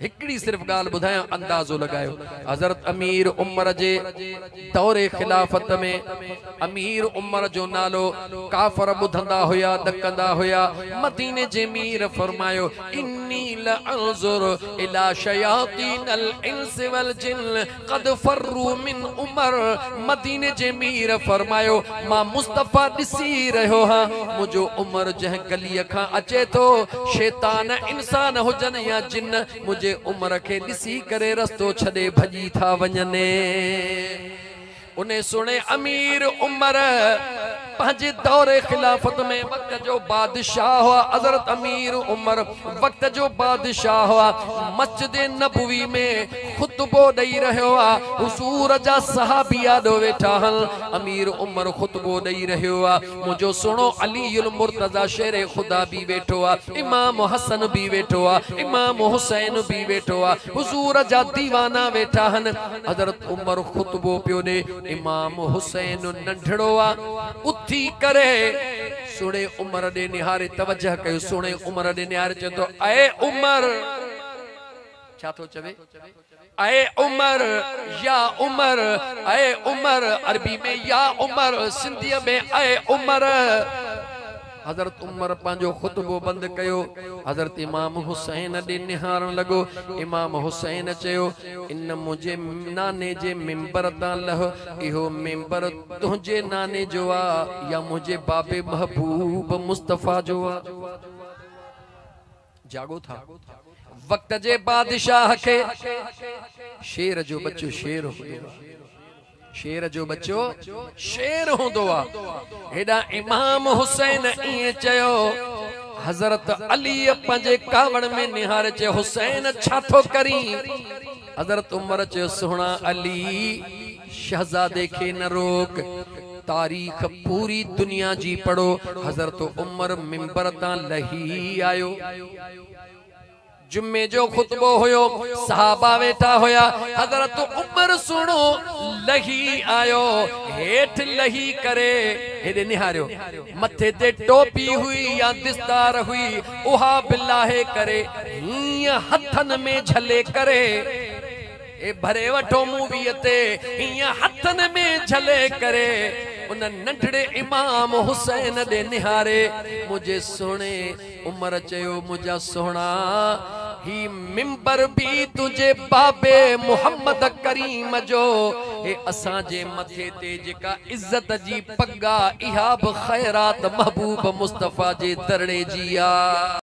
हिकड़ी सिर्फ गाल बुधाया अंदाजो लगायो। हजरत अमीर उमर जे दौरे खिलाफत में अमीर उमर जो नालो काफर बुधंदा हुया, दकंदा हुया। मदीने जे मीर फरमायो इन्नी लअंजुर इला शयातीन अल इंस वल जिन कद फर्रू मिन उमर। मदीने जे मीर फरमायो मां मुस्तफा दिसी रहो हां मुझो उमर जह गली खां अचे तो शैतान इंसान हुजन या जिन मुझे उमर के दिसी करे रस्तो छदे भजी था वञने। उन्हें सुने अमीर उमर पंहिंजे दौरे खिलाफत में वक्त जो बादशाह हुआ। हजरत अमीर उमर वक्त जो बादशाह हुआ। मस्जिद नबवी में खुतबो दई रहो आ। हुजूर जा सहाबिया दो वेठा हल। अमीर उमर खुतबो दई रहो आ। मुझो सुनो अलीउल मुर्तजा शेरे खुदा भी वेठो आ। इमाम हसन भी वेठो आ। इमाम हुसैन भी वेठो आ। हुजूर जा दीवाना वेठा हन। हजरत उमर खुतबो पियो दे। इमाम हुसैन नंढड़ो आ। उथी करे सुने उमर दे निहारे तवज्जह कयो। सुने उमर दे निहारे चंदो ऐ उमर छा थो चवे? ऐ उमर या उमर, ऐ उमर अरबी में या उमर, सिंधी में ऐ उमर। हजरत उमर पांजो खुतबो बंद कयो। हजरत इमाम हुसैन दे निहारण लगो। इमाम हुसैन चयो इन मुझे नाने जे मिंबर ता लह इहो मिंबर तुझे नाने जो आ या मुझे बाबे महबूब मुस्तफा जो आ। जागो था वक्त जे बादशाह के शेर जो बच्चो शेर हो। शेर जो बच्चो शेर होंदो आ। हेडा इमाम हुसैन इए चयो। हजरत अली पंजे कावड़ में निहार चे हुसैन छाथो करी। हजरत उमर चे सोना अली शहजादे के न रोक। तारीख पूरी दुनिया जी पढ़ो। हजरत उमर मिंबर ता लही आयो। जुम्मे जो खुतबो होयो सहाबा वेठा होया। हजरत उमर सुनो लही आयो। हेठ लही करे हेदे निहारियो। मथे ते टोपी हुई या दिस्तार हुई उहा बिल्लाहे करे हिया हथन में झले करे। ए भरे वठो मूवीअ ते हिया हथन में झले करे। उन नंढड़े इमाम हुसैन दे निहारे मुझे सुने उमर चयो मुझा सोना ही मिंबर भी तुझे बाबे मुहम्मद करीम जो हे असा जे मथे ते जेका इज्जत जी पग्गा इहा ब खैरात महबूब मुस्तफा जे दरड़े जी आ।